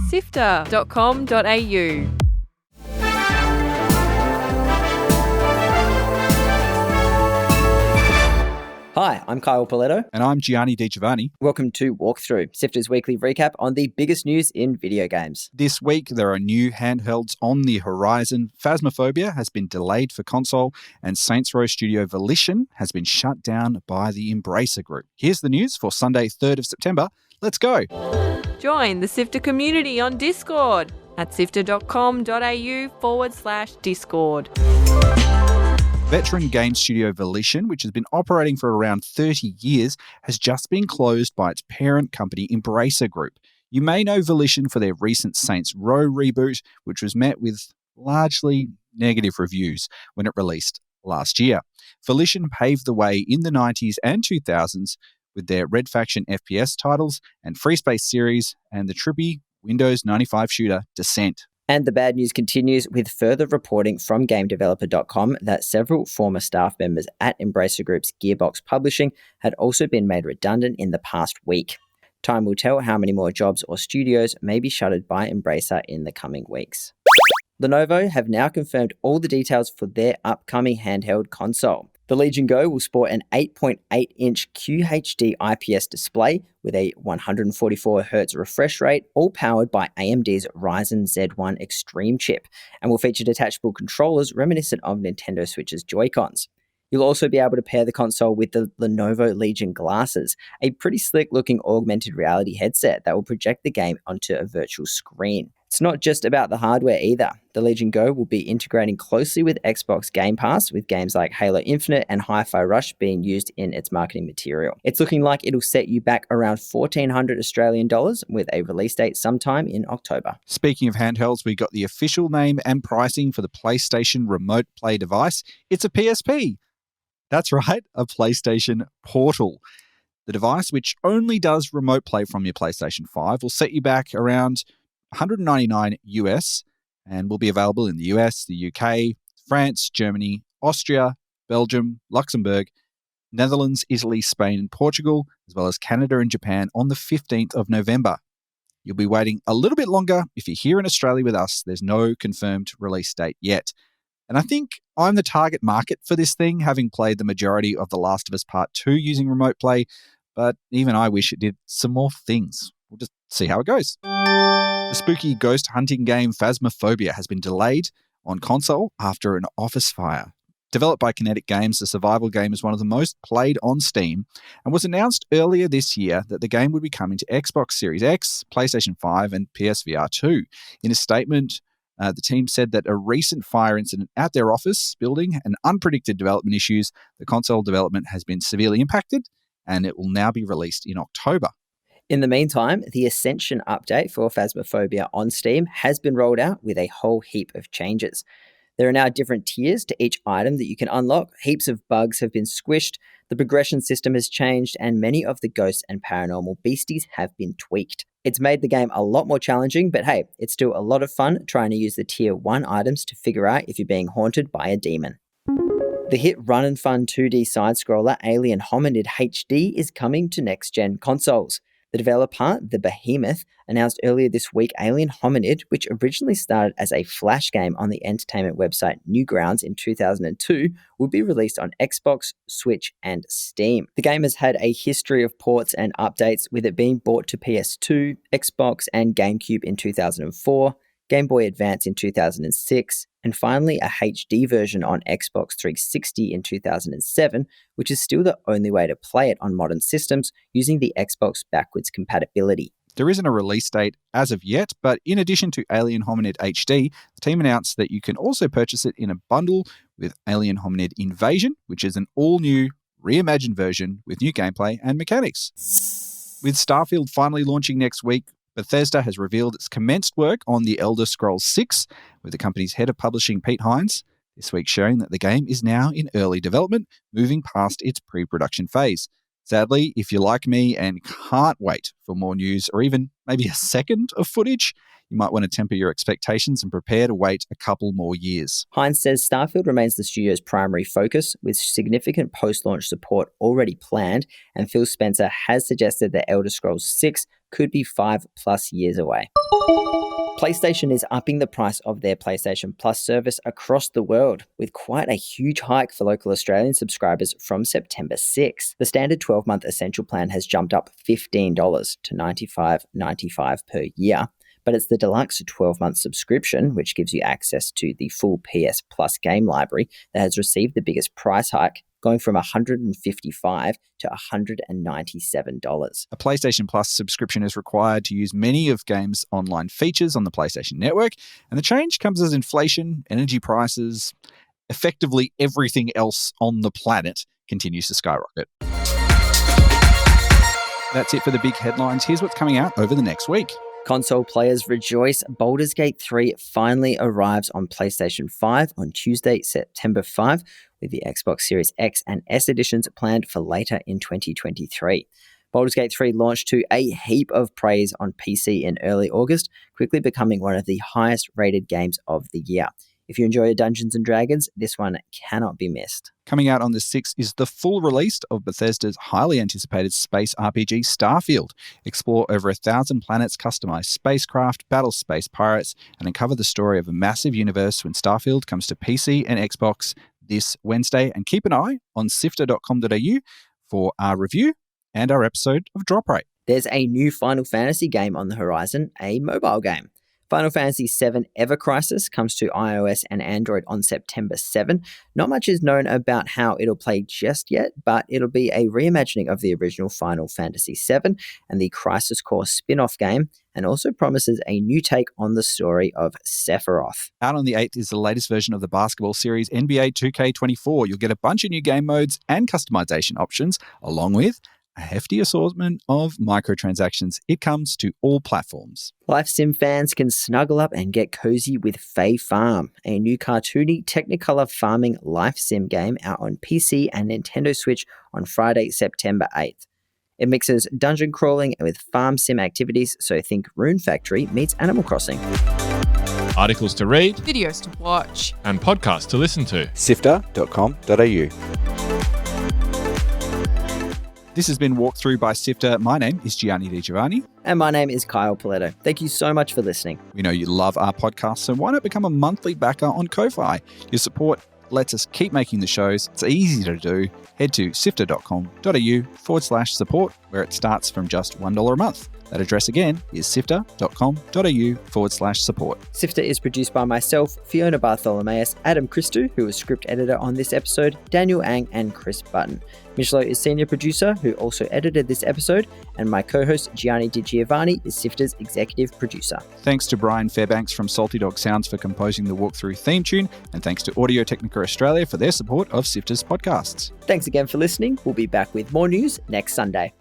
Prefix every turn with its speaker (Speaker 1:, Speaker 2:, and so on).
Speaker 1: SIFTER.com.au.
Speaker 2: Hi, I'm Kyle Paletto.
Speaker 3: And I'm Gianni Di Giovanni.
Speaker 2: Welcome to Walkthrough, Sifter's weekly recap on the biggest news in video games.
Speaker 3: This week, there are new handhelds on the horizon. Phasmophobia has been delayed for console, and Saints Row studio Volition has been shut down by the Embracer Group. Here's the news for Sunday, 3rd of September. Let's go.
Speaker 1: Join the Sifter community on Discord at sifter.com.au/Discord.
Speaker 3: Veteran game studio Volition, which has been operating for around 30 years, has just been closed by its parent company, Embracer Group. You may know Volition for their recent Saints Row reboot, which was met with largely negative reviews when it released last year. Volition paved the way in the 90s and 2000s with their Red Faction FPS titles and Free Space series and the trippy Windows 95 shooter Descent.
Speaker 2: And the bad news continues with further reporting from GameDeveloper.com that several former staff members at Embracer Group's Gearbox Publishing had also been made redundant in the past week. Time will tell how many more jobs or studios may be shuttered by Embracer in the coming weeks. Lenovo have now confirmed all the details for their upcoming handheld console. The Legion Go will sport an 8.8-inch QHD IPS display with a 144Hz refresh rate, all powered by AMD's Ryzen Z1 Extreme chip, and will feature detachable controllers reminiscent of Nintendo Switch's Joy-Cons. You'll also be able to pair the console with the Lenovo Legion glasses, a pretty slick-looking augmented reality headset that will project the game onto a virtual screen. It's not just about the hardware either. The Legion Go will be integrating closely with Xbox Game Pass, with games like Halo Infinite and Hi-Fi Rush being used in its marketing material. It's looking like it'll set you back around $1,400 Australian dollars, with a release date sometime in October.
Speaker 3: Speaking of handhelds, we got the official name and pricing for the PlayStation Remote Play device. It's a PSP. That's right, a PlayStation Portal. The device, which only does remote play from your PlayStation 5, will set you back around $199 US and will be available in the US, the UK, France, Germany, Austria, Belgium, Luxembourg, Netherlands, Italy, Spain, and Portugal, as well as Canada and Japan on the 15th of November. You'll be waiting a little bit longer if you're here in Australia with us. There's no confirmed release date yet. And I think I'm the target market for this thing, having played the majority of The Last of Us Part 2 using remote play, but even I wish it did some more things. We'll just see how it goes. The spooky ghost hunting game Phasmophobia has been delayed on console after an office fire. Developed by Kinetic Games, the survival game is one of the most played on Steam and was announced earlier this year that the game would be coming to Xbox Series X, PlayStation 5 and PSVR 2. In a statement, the team said that a recent fire incident at their office building and unpredicted development issues, the console development has been severely impacted and it will now be released in October.
Speaker 2: In the meantime, the Ascension update for Phasmophobia on Steam has been rolled out with a whole heap of changes. There are now different tiers to each item that you can unlock. Heaps of bugs have been squished, the progression system has changed, and many of the ghosts and paranormal beasties have been tweaked. It's made the game a lot more challenging, but hey, it's still a lot of fun trying to use the Tier 1 items to figure out if you're being haunted by a demon. The hit run and fun 2D side-scroller Alien Hominid HD is coming to next-gen consoles. The developer, The Behemoth, announced earlier this week Alien Hominid, which originally started as a Flash game on the entertainment website Newgrounds in 2002, will be released on Xbox, Switch, and Steam. The game has had a history of ports and updates, with it being brought to PS2, Xbox, and GameCube in 2004, Game Boy Advance in 2006, and finally a HD version on Xbox 360 in 2007, which is still the only way to play it on modern systems using the Xbox backwards compatibility.
Speaker 3: There isn't a release date as of yet, but in addition to Alien Hominid HD, the team announced that you can also purchase it in a bundle with Alien Hominid Invasion, which is an all-new, reimagined version with new gameplay and mechanics. With Starfield finally launching next week, Bethesda has revealed it's commenced work on The Elder Scrolls 6, with the company's head of publishing, Pete Hines, this week sharing that the game is now in early development, moving past its pre-production phase. Sadly, if you're like me and can't wait for more news or even maybe a second of footage, you might want to temper your expectations and prepare to wait a couple more years.
Speaker 2: Hines says Starfield remains the studio's primary focus, with significant post-launch support already planned, and Phil Spencer has suggested that Elder Scrolls 6 could be 5+ years away. PlayStation is upping the price of their PlayStation Plus service across the world, with quite a huge hike for local Australian subscribers from September 6th. The standard 12-month essential plan has jumped up $15 to $95.95 per year, but it's the deluxe 12-month subscription, which gives you access to the full PS Plus game library, that has received the biggest price hike, going from $155 to $197.
Speaker 3: A PlayStation Plus subscription is required to use many of games' online features on the PlayStation Network, and the change comes as inflation, energy prices, effectively everything else on the planet continues to skyrocket. That's it for the big headlines. Here's what's coming out over the next week.
Speaker 2: Console players rejoice. Baldur's Gate 3 finally arrives on PlayStation 5 on Tuesday, September 5, with the Xbox Series X and S editions planned for later in 2023. Baldur's Gate 3 launched to a heap of praise on PC in early August, quickly becoming one of the highest rated games of the year. If you enjoy Dungeons & Dragons, this one cannot be missed.
Speaker 3: Coming out on the 6th is the full release of Bethesda's highly anticipated space RPG Starfield. Explore over 1,000 planets, customize spacecraft, battle space pirates, and uncover the story of a massive universe when Starfield comes to PC and Xbox this Wednesday. And keep an eye on sifter.com.au for our review and our episode of Drop Rate.
Speaker 2: There's a new Final Fantasy game on the horizon, a mobile game. Final Fantasy VII Ever Crisis comes to iOS and Android on September 7. Not much is known about how it'll play just yet, but it'll be a reimagining of the original Final Fantasy VII and the Crisis Core spin-off game, and also promises a new take on the story of Sephiroth.
Speaker 3: Out on the 8th is the latest version of the basketball series NBA 2K24. You'll get a bunch of new game modes and customization options, along with a hefty assortment of microtransactions. It comes to all platforms.
Speaker 2: Life Sim fans can snuggle up and get cozy with Fae Farm, a new cartoony Technicolor farming life sim game out on PC and Nintendo Switch on Friday, September 8th. It mixes dungeon crawling with farm sim activities, so think Rune Factory meets Animal Crossing.
Speaker 4: Articles to read,
Speaker 1: Videos to watch.
Speaker 4: and podcasts to listen to.
Speaker 5: SIFTER.com.au.
Speaker 3: This has been Walked Through by Sifter. My name is Gianni Di Giovanni.
Speaker 2: And my name is Kyle Paletto. Thank you so much for listening.
Speaker 3: We know you love our podcast, so why not become a monthly backer on Ko-Fi? Your support lets us keep making the shows. It's easy to do. Head to sifter.com.au/support, where it starts from just $1 a month. That address again is sifter.com.au/support.
Speaker 2: Sifter is produced by myself, Fiona Bartholomeus, Adam Christou, who was script editor on this episode, Daniel Ang, and Chris Button. Michelo is senior producer, who also edited this episode, and my co-host Gianni Di Giovanni is Sifter's executive producer.
Speaker 3: Thanks to Brian Fairbanks from Salty Dog Sounds for composing the Walkthrough theme tune, and thanks to Audio Technica Australia for their support of Sifter's podcasts.
Speaker 2: Thanks again for listening. We'll be back with more news next Sunday.